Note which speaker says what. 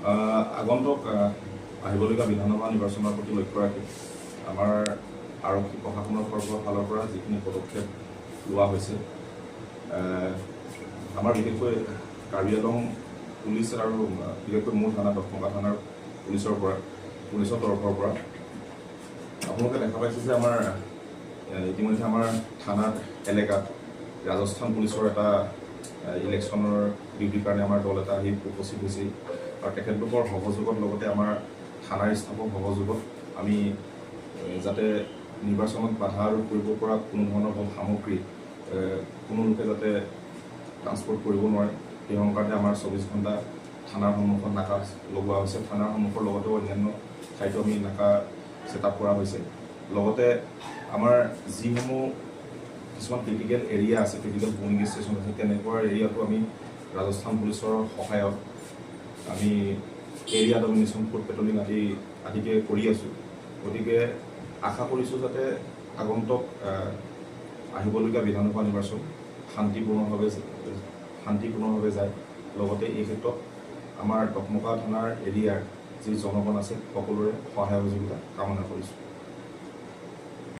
Speaker 1: আগন্তুক আহিবলগীয়া বিধানসভা নিৰ্বাচনৰ প্ৰতি লক্ষ্য ৰাখি আমাৰ আৰক্ষী প্ৰশাসনৰ ফালৰ পৰা যিখিনি পদক্ষেপ লোৱা হৈছে, আমাৰ বিশেষকৈ কাৰ্বি আংলং পুলিচ আৰু বিশেষকৈ মোৰ থানা দহমকা থানাৰ পুলিচৰ তৰফৰ পৰা আপোনালোকে দেখা পাইছে যে আমাৰ ইতিমধ্যে আমাৰ থানাৰ এলেকাত ৰাজস্থান পুলিচৰ এটা ইলেকশ্যনৰ ডিউটিৰ কাৰণে আমাৰ দল এটা আহি উপস্থিত হৈছিল আৰু তেখেতলোকৰ সহযোগত লগতে আমাৰ থানাৰ ষ্টাফৰ সহযোগত আমি যাতে নিৰ্বাচনত বাধা আৰোপ কৰিব পৰা কোনো ধৰণৰ সামগ্ৰী কোনো লোকে যাতে ট্ৰান্সপৰ্ট কৰিব নোৱাৰে সেই কাৰণে আমাৰ 24 ঘণ্টা থানাৰ সন্মুখত নাকা লগোৱা হৈছে। থানাৰ সন্মুখৰ লগতেও অন্যান্য ঠাইতো আমি নাকা ছেটআপ কৰা হৈছে। লগতে আমাৰ যিসমূহ কিছুমান ক্ৰিটিকেল এৰিয়া আছে, ক্ৰিটিকেল পুলিং ষ্টেচন আছে, তেনেকুৱা এৰিয়াতো আমি ৰাজস্থান পুলিচৰ সহায়ত আমি এৰিয়া ডমিনেশ্যন ফুড পেট্ৰলিং আদিকে কৰি আছোঁ। গতিকে আশা কৰিছোঁ যাতে আগন্তুক আহিবলগীয়া বিধানসভা নিৰ্বাচন শান্তিপূৰ্ণভাৱে যায়। লগতে এই ক্ষেত্ৰত আমাৰ দহমকা থানাৰ এৰিয়াৰ যি জনগণ আছে সকলোৰে সহায় সহযোগিতা কামনা কৰিছোঁ।